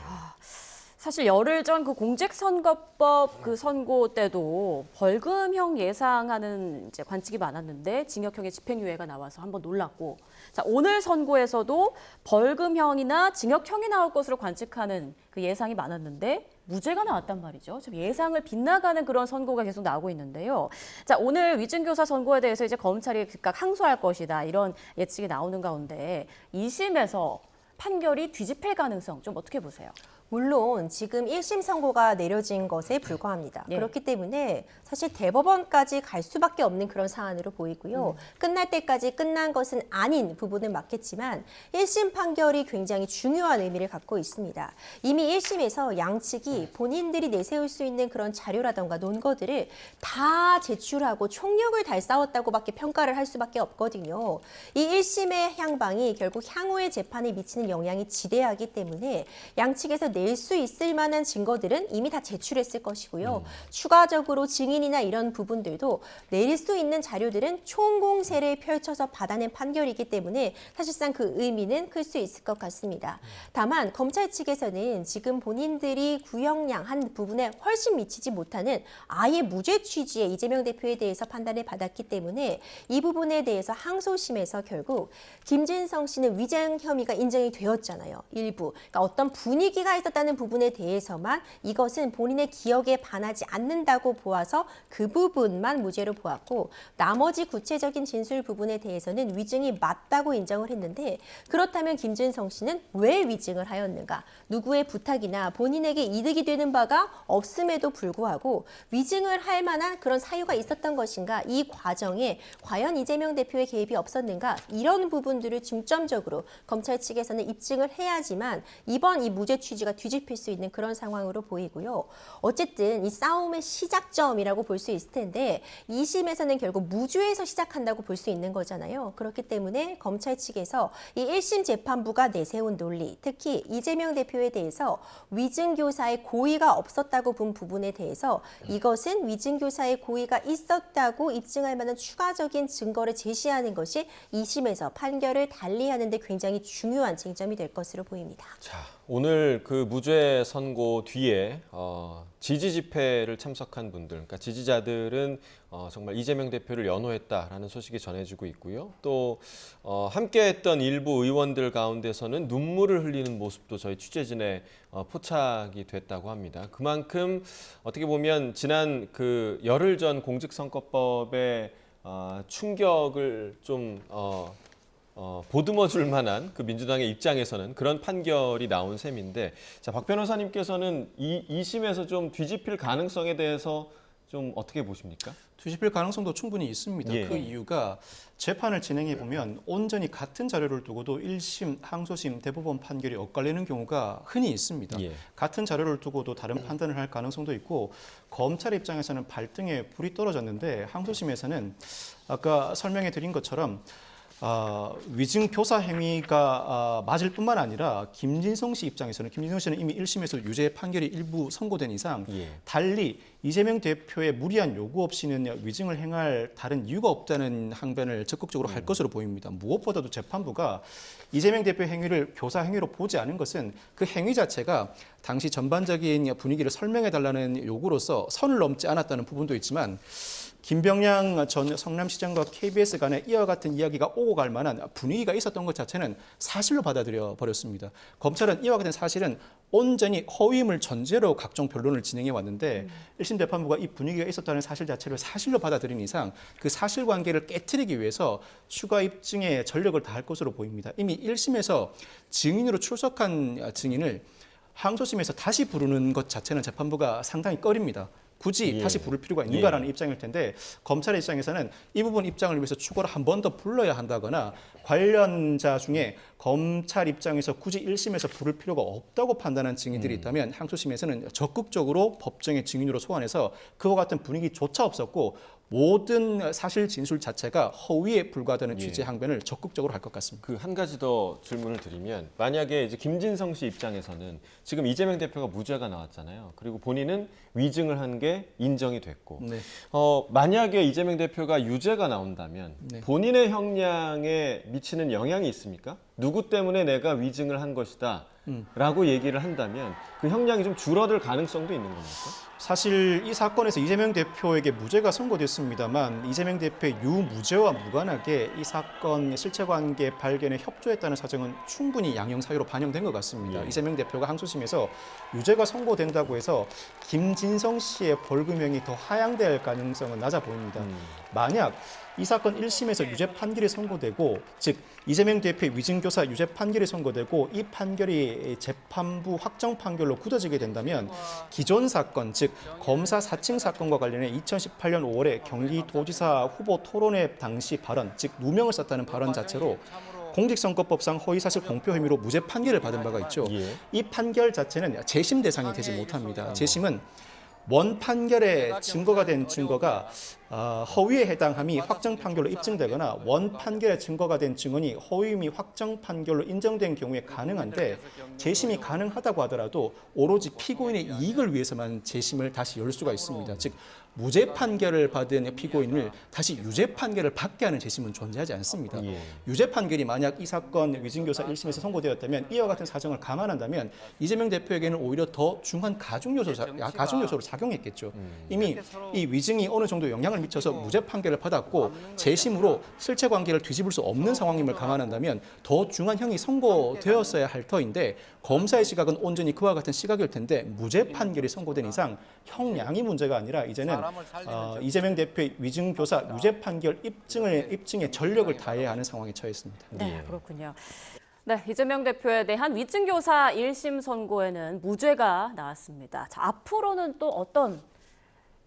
사실 열흘 전 그 공직선거법 그 선고 때도 벌금형 예상하는 이제 관측이 많았는데 징역형의 집행유예가 나와서 한번 놀랐고, 자 오늘 선고에서도 벌금형이나 징역형이 나올 것으로 관측하는 그 예상이 많았는데 무죄가 나왔단 말이죠. 좀 예상을 빗나가는 그런 선고가 계속 나오고 있는데요. 자 오늘 위증교사 선고에 대해서 이제 검찰이 즉각 항소할 것이다, 이런 예측이 나오는 가운데 2심에서 판결이 뒤집힐 가능성 좀 어떻게 보세요? 물론 지금 1심 선고가 내려진 것에 불과합니다. 예. 그렇기 때문에 사실 대법원까지 갈 수밖에 없는 그런 사안으로 보이고요. 끝날 때까지 끝난 것은 아닌 부분은 맞겠지만 1심 판결이 굉장히 중요한 의미를 갖고 있습니다. 이미 1심에서 양측이 본인들이 내세울 수 있는 그런 자료라던가 논거들을 다 제출하고 총력을 다해 싸웠다고밖에 평가를 할 수밖에 없거든요. 이 1심의 향방이 결국 향후의 재판에 미치는 영향이 지대하기 때문에 양측에서 낼 수 있을 만한 증거들은 이미 다 제출했을 것이고요. 추가적으로 증인이나 이런 부분들도 낼 수 있는 자료들은 총공세를 펼쳐서 받아낸 판결이기 때문에 사실상 그 의미는 클 수 있을 것 같습니다. 다만 검찰 측에서는 지금 본인들이 구형량 한 부분에 훨씬 미치지 못하는 아예 무죄 취지의 이재명 대표에 대해서 판단을 받았기 때문에 이 부분에 대해서 항소심에서 결국 김진성 씨는 위장 혐의가 인정이 되었잖아요. 일부. 그러니까 어떤 분위기가 있었다는 부분에 대해서만 이것은 본인의 기억에 반하지 않는다고 보아서 그 부분만 무죄로 보았고 나머지 구체적인 진술 부분에 대해서는 위증이 맞다고 인정을 했는데 그렇다면 김진성 씨는 왜 위증을 하였는가? 누구의 부탁이나 본인에게 이득이 되는 바가 없음에도 불구하고 위증을 할 만한 그런 사유가 있었던 것인가? 이 과정에 과연 이재명 대표의 개입이 없었는가? 이런 부분들을 중점적으로 검찰 측에서는 입증을 해야지만 이번 이 무죄 취지가 뒤집힐 수 있는 그런 상황으로 보이고요. 어쨌든 이 싸움의 시작점이라고 볼 수 있을 텐데 2심에서는 결국 무죄에서 시작한다고 볼 수 있는 거잖아요. 그렇기 때문에 검찰 측에서 이 1심 재판부가 내세운 논리, 특히 이재명 대표에 대해서 위증교사의 고의가 없었다고 본 부분에 대해서 이것은 위증교사의 고의가 있었다고 입증할 만한 추가적인 증거를 제시하는 것이 2심에서 판결을 달리하는 데 굉장히 중요한 쟁점이 될 것으로 보입니다. 자, 오늘 그 무죄 선고 뒤에 지지 집회를 참석한 분들, 그러니까 지지자들은 정말 이재명 대표를 연호했다라는 소식이 전해지고 있고요. 또 함께했던 일부 의원들 가운데서는 눈물을 흘리는 모습도 저희 취재진에 포착이 됐다고 합니다. 그만큼 어떻게 보면 지난 그 열흘 전 공직선거법의 충격을 좀 보듬어 줄 만한 그 민주당의 입장에서는 그런 판결이 나온 셈인데, 자, 박 변호사님께서는 이 2심에서 좀 뒤집힐 가능성에 대해서 좀 어떻게 보십니까? 뒤집힐 가능성도 충분히 있습니다. 예. 그 이유가 재판을 진행해 보면 온전히 같은 자료를 두고도 1심, 항소심, 대법원 판결이 엇갈리는 경우가 흔히 있습니다. 예. 같은 자료를 두고도 다른 판단을 할 가능성도 있고 검찰 입장에서는 발등에 불이 떨어졌는데 항소심에서는 아까 설명해 드린 것처럼 위증 교사 행위가 맞을 뿐만 아니라 김진성 씨 입장에서는 김진성 씨는 이미 1심에서 유죄 판결이 일부 선고된 이상 예. 달리 이재명 대표의 무리한 요구 없이는 위증을 행할 다른 이유가 없다는 항변을 적극적으로 할 것으로 보입니다. 무엇보다도 재판부가 이재명 대표의 행위를 교사 행위로 보지 않은 것은 그 행위 자체가 당시 전반적인 분위기를 설명해달라는 요구로서 선을 넘지 않았다는 부분도 있지만 김병량 전 성남시장과 KBS 간에 이와 같은 이야기가 오고 갈 만한 분위기가 있었던 것 자체는 사실로 받아들여 버렸습니다. 검찰은 이와 같은 사실은 온전히 허위임을 전제로 각종 변론을 진행해 왔는데 1심 재판부가 이 분위기가 있었다는 사실 자체를 사실로 받아들인 이상 그 사실관계를 깨트리기 위해서 추가 입증에 전력을 다할 것으로 보입니다. 이미 1심에서 증인으로 출석한 증인을 항소심에서 다시 부르는 것 자체는 재판부가 상당히 꺼립니다. 굳이 예. 다시 부를 필요가 있는가라는 예. 입장일 텐데 검찰의 입장에서는 이 부분 입장을 위해서 추가로 한 번 더 불러야 한다거나 관련자 중에 검찰 입장에서 굳이 1심에서 부를 필요가 없다고 판단한 증인들이 있다면 항소심에서는 적극적으로 법정의 증인으로 소환해서 그와 같은 분위기조차 없었고 모든 사실 진술 자체가 허위에 불과하다는 취지의 항변을 적극적으로 할 것 같습니다. 그 한 가지 더 질문을 드리면, 만약에 이제 김진성 씨 입장에서는 지금 이재명 대표가 무죄가 나왔잖아요. 그리고 본인은 위증을 한 게 인정이 됐고, 네. 만약에 이재명 대표가 유죄가 나온다면 네. 본인의 형량에 미치는 영향이 있습니까? 누구 때문에 내가 위증을 한 것이다 라고 얘기를 한다면 그 형량이 좀 줄어들 가능성도 있는 겁니까? 사실 이 사건에서 이재명 대표에게 무죄가 선고됐습니다만 이재명 대표의 유무죄와 무관하게 이 사건 실체관계 발견에 협조했다는 사정은 충분히 양형사유로 반영된 것 같습니다. 이재명 대표가 항소심에서 유죄가 선고된다고 해서 김진성 씨의 벌금형이 더 하향될 가능성은 낮아 보입니다. 만약 이 사건 1심에서 유죄 판결이 선고되고, 즉 이재명 대표의 위증교사 유죄 판결이 선고되고 이 판결이 재판부 확정 판결로 굳어지게 된다면 기존 사건, 즉 검사 사칭 사건과 관련해 2018년 5월에 경기도지사 후보 토론회 당시 발언, 즉 누명을 썼다는 발언 자체로 공직선거법상 허위사실 공표 혐의로 무죄 판결을 받은 바가 있죠. 이 판결 자체는 재심 대상이 되지 못합니다. 재심은 원 판결의 증거가 된 증거가 허위에 해당함이 확정 판결로 입증되거나 원 판결의 증거가 된 증언이 허위 및 확정 판결로 인정된 경우에 가능한데, 재심이 가능하다고 하더라도 오로지 피고인의 이익을 위해서만 재심을 다시 열 수가 있습니다. 즉 무죄 판결을 받은 피고인을 다시 유죄 판결을 받게 하는 재심은 존재하지 않습니다. 유죄 판결이 만약 이 사건 위증교사 1심에서 선고되었다면 이와 같은 사정을 감안한다면 이재명 대표에게는 오히려 더 중한 가중 요소로 작용했겠죠. 이미 이 위증이 어느 정도 영향을 미쳐서 무죄 판결을 받았고 재심으로 실체관계를 뒤집을 수 없는 상황임을 감안한다면 더 중한 형이 선고되었어야 할 터인데, 검사의 시각은 온전히 그와 같은 시각일 텐데 무죄 판결이 선고된 이상 형량이 문제가 아니라 이제는 이재명 대표의 위증교사 유죄 판결 입증에 전력을 다해야 하는 상황에 처했습니다. 네, 그렇군요. 네, 이재명 대표에 대한 위증교사 1심 선고에는 무죄가 나왔습니다. 자, 앞으로는 또 어떤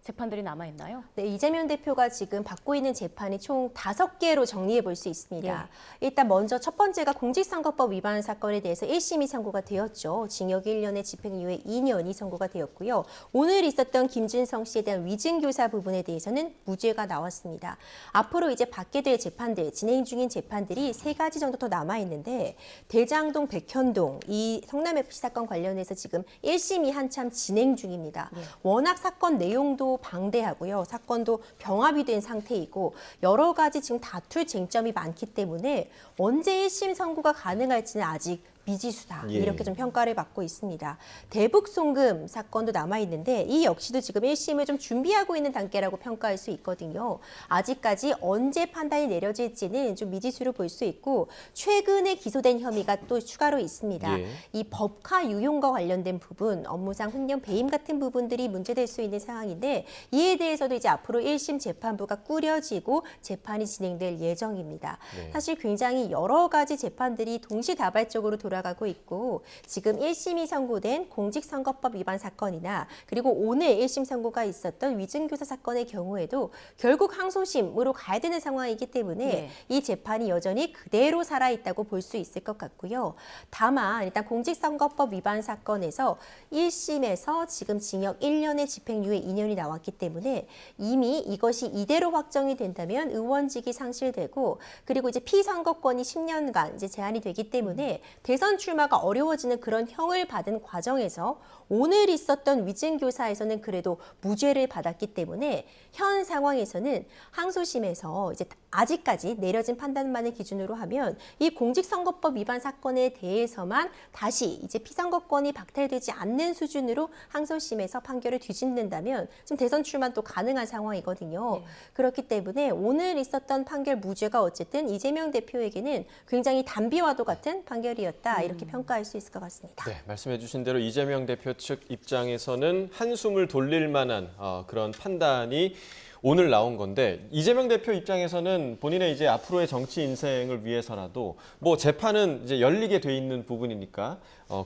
재판들이 남아있나요? 네, 이재명 대표가 지금 받고 있는 재판이 총 5개로 정리해 볼 수 있습니다. 일단 먼저 첫 번째가 공직선거법 위반 사건에 대해서 1심이 선고가 되었죠. 징역 1년에 집행유예 2년이 선고가 되었고요. 오늘 있었던 김진성 씨에 대한 위증교사 부분에 대해서는 무죄가 나왔습니다. 앞으로 이제 받게 될 재판들, 진행 중인 재판들이 3가지 정도 더 남아있는데, 대장동, 백현동, 이 성남FC 사건 관련해서 지금 1심이 한참 진행 중입니다. 워낙 사건 내용도 방대하고요. 사건도 병합이 된 상태이고 여러 가지 지금 다툴 쟁점이 많기 때문에 언제 1심 선고가 가능할지는 아직 미지수다. 이렇게 좀 평가를 받고 있습니다. 대북 송금 사건도 남아있는데 이 역시도 지금 1심을 좀 준비하고 있는 단계라고 평가할 수 있거든요. 아직까지 언제 판단이 내려질지는 좀 미지수로 볼 수 있고, 최근에 기소된 혐의가 또 추가로 있습니다. 이 법카 유용과 관련된 부분, 업무상 횡령 배임 같은 부분들이 문제될 수 있는 상황인데, 이에 대해서도 이제 앞으로 1심 재판부가 꾸려지고 재판이 진행될 예정입니다. 사실 굉장히 여러 가지 재판들이 동시다발적으로 돌아가고 있고, 지금 1심이 선고된 공직선거법 위반 사건이나 그리고 오늘 1심 선고가 있었던 위증교사 사건의 경우에도 결국 항소심으로 가야 되는 상황이기 때문에 이 재판이 여전히 그대로 살아있다고 볼 수 있을 것 같고요. 다만 일단 공직선거법 위반 사건에서 1심에서 지금 징역 1년에 집행유예 2년이 나왔기 때문에 이미 이것이 이대로 확정이 된다면 의원직이 상실되고, 그리고 이제 피선거권이 10년간 이제 제한이 되기 때문에 대선 출마가 어려워지는 그런 형을 받은 과정에서 오늘 있었던 위증교사에서는 그래도 무죄를 받았기 때문에 현 상황에서는 항소심에서 이제 아직까지 내려진 판단만을 기준으로 하면 이 공직선거법 위반 사건에 대해서만 다시 이제 피선거권이 박탈되지 않는 수준으로 항소심에서 판결을 뒤집는다면 지금 대선 출마 또 가능한 상황이거든요. 그렇기 때문에 오늘 있었던 판결 무죄가 어쨌든 이재명 대표에게는 굉장히 단비와도 같은 판결이었다, 이렇게 평가할 수 있을 것 같습니다. 네, 말씀해 주신 대로 이재명 대표 측 입장에서는 한숨을 돌릴 만한 그런 판단이 오늘 나온 건데, 이재명 대표 입장에서는 본인의 이제 앞으로의 정치 인생을 위해서라도 뭐 재판은 이제 열리게 돼 있는 부분이니까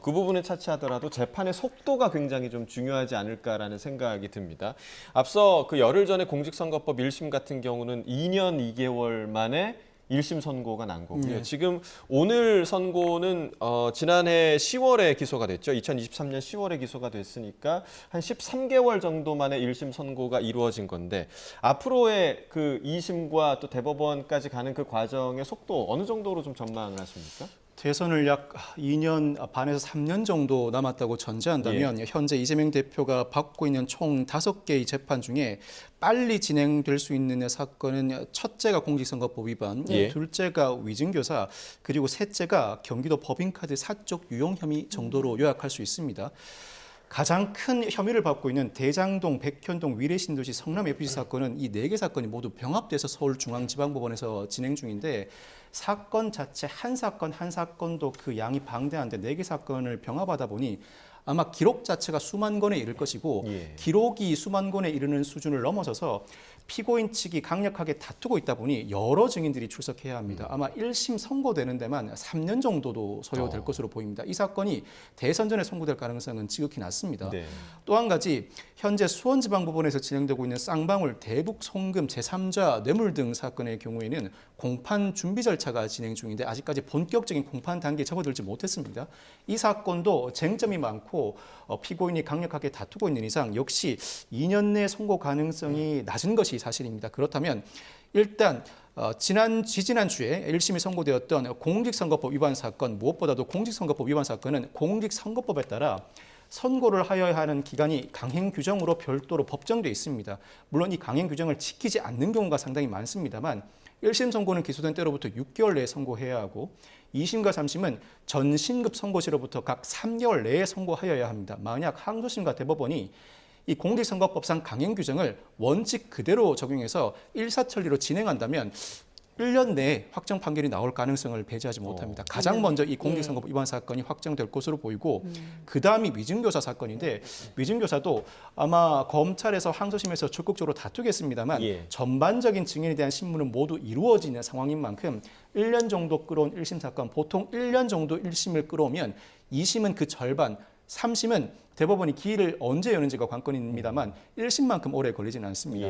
그 부분을 차치하더라도 재판의 속도가 굉장히 좀 중요하지 않을까라는 생각이 듭니다. 앞서 그 열흘 전에 공직선거법 1심 같은 경우는 2년 2개월 만에 1심 선고가 난 거고요. 지금 오늘 선고는 지난해 10월에 기소가 됐죠. 2023년 10월에 기소가 됐으니까 한 13개월 정도 만에 1심 선고가 이루어진 건데, 앞으로의 그 2심과 또 대법원까지 가는 그 과정의 속도 어느 정도로 좀 전망을 하십니까? 대선을 약 2년 반에서 3년 정도 남았다고 전제한다면 현재 이재명 대표가 받고 있는 총 5개의 재판 중에 빨리 진행될 수 있는 사건은 첫째가 공직선거법 위반, 둘째가 위증교사, 그리고 셋째가 경기도 법인카드 사적 유용 혐의 정도로 요약할 수 있습니다. 가장 큰 혐의를 받고 있는 대장동, 백현동, 위례신도시, 성남 FC 사건은 이 4개 사건이 모두 병합돼서 서울중앙지방법원에서 진행 중인데 사건 자체 한 사건 한 사건도 그 양이 방대한데 4개 사건을 병합하다 보니 아마 기록 자체가 수만 건에 이를 것이고 기록이 수만 건에 이르는 수준을 넘어서서 피고인 측이 강력하게 다투고 있다 보니 여러 증인들이 출석해야 합니다. 아마 1심 선고되는 데만 3년 정도도 소요될 것으로 보입니다. 이 사건이 대선 전에 선고될 가능성은 지극히 낮습니다. 네. 또 한 가지 현재 수원지방법원에서 진행되고 있는 쌍방울 대북 송금 제3자 뇌물 등 사건의 경우에는 공판 준비 절차가 진행 중인데 아직까지 본격적인 공판 단계에 접어들지 못했습니다. 이 사건도 쟁점이 많고 피고인이 강력하게 다투고 있는 이상 역시 2년 내 선고 가능성이 낮은 것이 사실입니다. 그렇다면 일단 지지난주에 1심이 선고되었던 공직선거법 위반 사건, 무엇보다도 공직선거법 위반 사건은 공직선거법에 따라 선고를 하여야 하는 기간이 강행 규정으로 별도로 법정돼 있습니다. 물론 이 강행 규정을 지키지 않는 경우가 상당히 많습니다만 1심 선고는 기소된 때로부터 6개월 내에 선고해야 하고 2심과 3심은 전신급 선고시로부터 각 3개월 내에 선고하여야 합니다. 만약 항소심과 대법원이 이 공직선거법상 강행 규정을 원칙 그대로 적용해서 일사천리로 진행한다면 1년 내에 확정 판결이 나올 가능성을 배제하지 못합니다. 가장 먼저 이 공직선거법 위반 사건이 확정될 것으로 보이고 그다음이 위증교사 사건인데 위증교사도 아마 검찰에서 항소심에서 적극적으로 다투겠습니다만 전반적인 증인에 대한 신문은 모두 이루어지는 상황인 만큼 1년 정도 끌어온 1심 사건, 보통 1년 정도 1심을 끌어오면 2심은 그 절반, 3심은 대법원이 기일을 언제 여는지가 관건입니다만 1심만큼 오래 걸리지는 않습니다.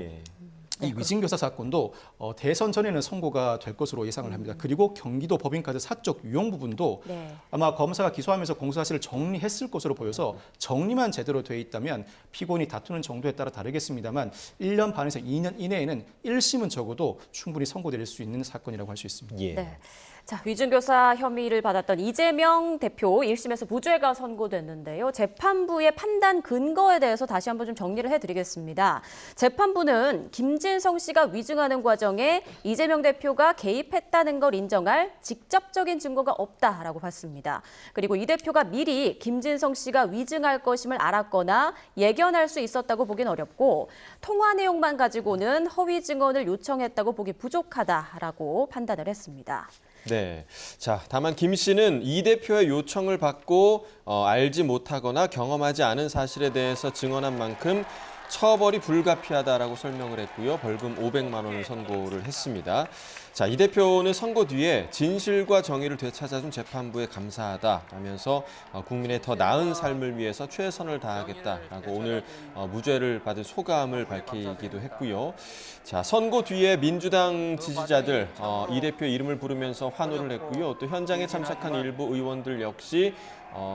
이 위증교사 사건도 대선 전에는 선고가 될 것으로 예상을 합니다. 그리고 경기도 법인카드 사적 유용 부분도 아마 검사가 기소하면서 공소사실을 정리했을 것으로 보여서 정리만 제대로 돼 있다면 피고인이 다투는 정도에 따라 다르겠습니다만 1년 반에서 2년 이내에는 1심은 적어도 충분히 선고될 수 있는 사건이라고 할 수 있습니다. 네. 자, 위증교사 혐의를 받았던 이재명 대표 1심에서 무죄가 선고됐는데요. 재판부의 판단 근거에 대해서 다시 한번 좀 정리를 해드리겠습니다. 재판부는 김진성 씨가 위증하는 과정에 이재명 대표가 개입했다는 걸 인정할 직접적인 증거가 없다라고 봤습니다. 그리고 이 대표가 미리 김진성 씨가 위증할 것임을 알았거나 예견할 수 있었다고 보긴 어렵고 통화 내용만 가지고는 허위 증언을 요청했다고 보기 부족하다라고 판단을 했습니다. 네. 자, 다만 김 씨는 이 대표의 요청을 받고 알지 못하거나 경험하지 않은 사실에 대해서 증언한 만큼 처벌이 불가피하다라고 설명을 했고요. 벌금 500만 원을 선고를 했습니다. 자, 이 대표는 선고 뒤에 진실과 정의를 되찾아준 재판부에 감사하다라면서 국민의 더 나은 삶을 위해서 최선을 다하겠다라고 오늘 무죄를 받은 소감을 밝히기도 했고요. 자, 선고 뒤에 민주당 지지자들 이 대표의 이름을 부르면서 환호를 했고요. 또 현장에 참석한 일부 의원들 역시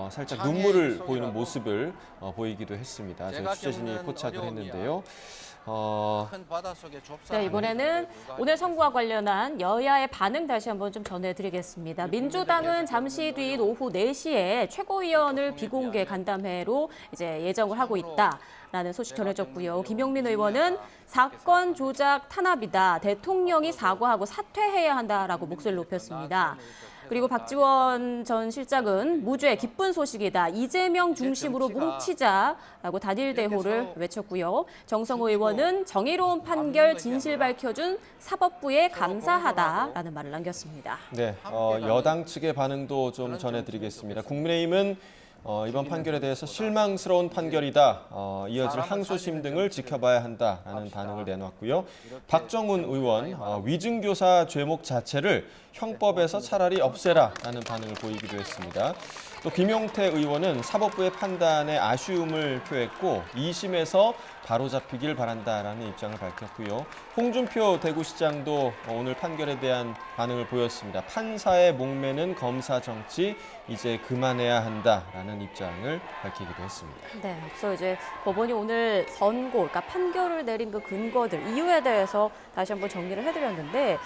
살짝 눈물을 보이는 모습을 보이기도 했습니다. 저희 취재진이 포착을 했는데요. 네, 이번에는 오늘 선고와 관련한 여야의 반응 다시 한번 좀 전해드리겠습니다. 민주당은 잠시 뒤 오후 4시에 최고위원을 비공개 간담회로 이제 예정을 하고 있다라는 소식 전해졌고요. 김용민 의원은 사건 조작 탄압이다. 대통령이 사과하고 사퇴해야 한다라고 목소리를 높였습니다. 그리고 박지원 전 실장은 무죄 기쁜 소식이다. 이재명 중심으로 뭉치자라고 단일 대호를 외쳤고요. 정성호 의원은 정의로운 판결 진실 밝혀준 사법부에 감사하다라는 말을 남겼습니다. 네, 여당 측의 반응도 좀 전해드리겠습니다. 국민의힘은 이번 판결에 대해서 실망스러운 판결이다. 이어질 항소심 등을 지켜봐야 한다라는 반응을 내놨고요. 박정훈 의원 위증교사 죄목 자체를 형법에서 차라리 없애라라는 반응을 보이기도 했습니다. 또 김용태 의원은 사법부의 판단에 아쉬움을 표했고 2심에서 바로잡히길 바란다라는 입장을 밝혔고요. 홍준표 대구시장도 오늘 판결에 대한 반응을 보였습니다. 판사의 목매는 검사 정치 이제 그만해야 한다라는 입장을 밝히기도 했습니다. 네, 앞서 이제 법원이 오늘 선고, 그러니까 판결을 내린 그 근거들, 이유에 대해서 다시 한번 정리를 해드렸는데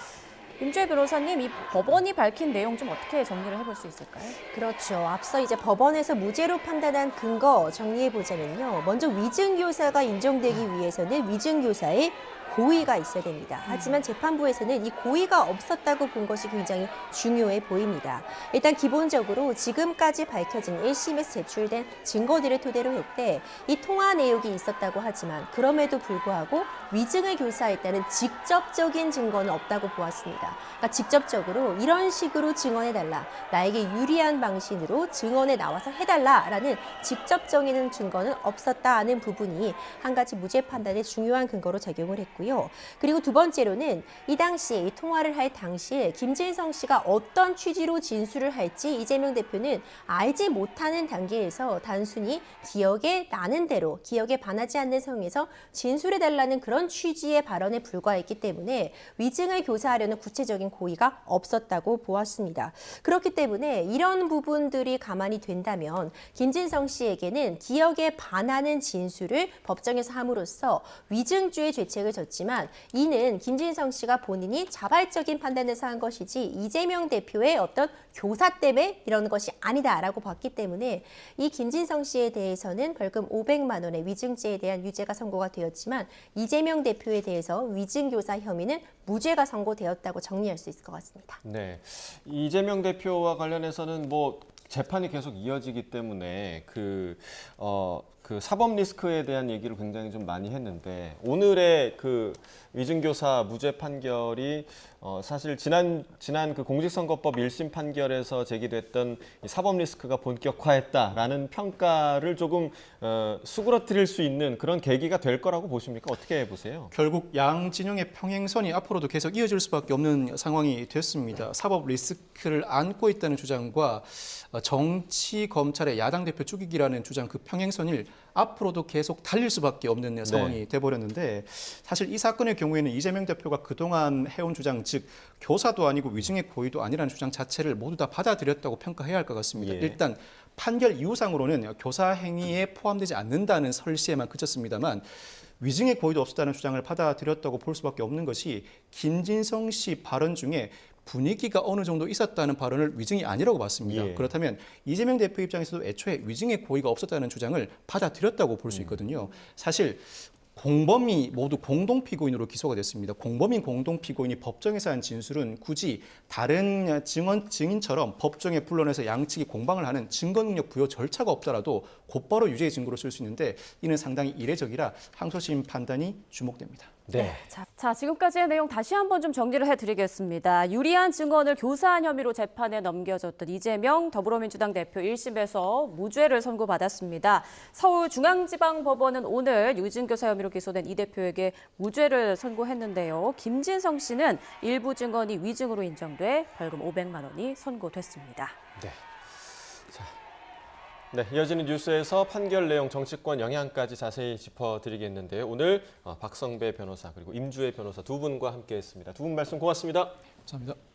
임주혜 변호사님, 이 법원이 밝힌 내용 좀 어떻게 정리를 해볼 수 있을까요? 그렇죠. 앞서 이제 법원에서 무죄로 판단한 근거 정리해 보자면요. 먼저 위증교사가 인정되기 위해서는 위증교사의 고의가 있어야 됩니다. 하지만 재판부에서는 이 고의가 없었다고 본 것이 굉장히 중요해 보입니다. 일단 기본적으로 지금까지 밝혀진 1심에서 제출된 증거들을 토대로 했대 이 통화 내역이 있었다고 하지만 그럼에도 불구하고 위증을 교사했다는 직접적인 증거는 없다고 보았습니다. 그러니까 직접적으로 이런 식으로 증언해달라, 나에게 유리한 방식으로 증언에 나와서 해달라라는 직접적인 증거는 없었다 하는 부분이 한 가지 무죄 판단의 중요한 근거로 작용을 했고요. 그리고 두 번째로는 이 당시에 이 통화를 할 당시에 김진성 씨가 어떤 취지로 진술을 할지 이재명 대표는 알지 못하는 단계에서 단순히 기억에 나는 대로 기억에 반하지 않는 성에서 진술해달라는 그런 취지의 발언에 불과했기 때문에 위증을 교사하려는 구체적인 고의가 없었다고 보았습니다. 그렇기 때문에 이런 부분들이 가만히 된다면 김진성 씨에게는 기억에 반하는 진술을 법정에서 함으로써 위증죄의 죄책을 졌지만 이는 김진성 씨가 본인이 자발적인 판단에서 한 것이지 이재명 대표의 어떤 교사 때문에 이런 것이 아니다라고 봤기 때문에 이 김진성 씨에 대해서는 벌금 500만 원의 위증죄에 대한 유죄가 선고가 되었지만 이재명 대표에 대해서 위증교사 혐의는 무죄가 선고되었다고 정리할 수 있을 것 같습니다. 네, 이재명 대표와 관련해서는 뭐 재판이 계속 이어지기 때문에 그 사법 리스크에 대한 얘기를 굉장히 좀 많이 했는데 오늘의 그 위증교사 무죄 판결이 사실 지난 그 공직선거법 1심 판결에서 제기됐던 이 사법 리스크가 본격화했다라는 평가를 조금 수그러뜨릴 수 있는 그런 계기가 될 거라고 보십니까? 어떻게 보세요? 결국 양 진영의 평행선이 앞으로도 계속 이어질 수밖에 없는 상황이 됐습니다. 사법 리스크를 안고 있다는 주장과 정치 검찰의 야당 대표 죽이기라는 주장 그 평행선을 앞으로도 계속 달릴 수밖에 없는 상황이 돼버렸는데 사실 이 사건의 경우에는 이재명 대표가 그동안 해온 주장 즉 교사도 아니고 위증의 고의도 아니라는 주장 자체를 모두 다 받아들였다고 평가해야 할 것 같습니다. 예. 일단 판결 이유상으로는 교사 행위에 포함되지 않는다는 설시에만 그쳤습니다만 위증의 고의도 없었다는 주장을 받아들였다고 볼 수밖에 없는 것이 김진성 씨 발언 중에 분위기가 어느 정도 있었다는 발언을 위증이 아니라고 봤습니다. 예. 그렇다면 이재명 대표 입장에서도 애초에 위증의 고의가 없었다는 주장을 받아들였다고 볼 수 있거든요. 사실 공범이 모두 공동피고인으로 기소가 됐습니다. 공범인 공동피고인이 법정에서 한 진술은 굳이 다른 증인처럼 법정에 불러내서 양측이 공방을 하는 증거능력 부여 절차가 없더라도 곧바로 유죄의 증거로 쓸 수 있는데 이는 상당히 이례적이라 항소심 판단이 주목됩니다. 네. 자, 지금까지의 내용 다시 한번 좀 정리를 해드리겠습니다. 유리한 증언을 교사한 혐의로 재판에 넘겨졌던 이재명 더불어민주당 대표 1심에서 무죄를 선고받았습니다. 서울중앙지방법원은 오늘 위증교사 혐의로 기소된 이 대표에게 무죄를 선고했는데요. 김진성 씨는 일부 증언이 위증으로 인정돼 벌금 500만 원이 선고됐습니다. 네. 네, 이어지는 뉴스에서 판결 내용, 정치권 영향까지 자세히 짚어드리겠는데요. 오늘 박성배 변호사 그리고 임주혜 변호사 두 분과 함께했습니다. 두 분 말씀 고맙습니다. 감사합니다.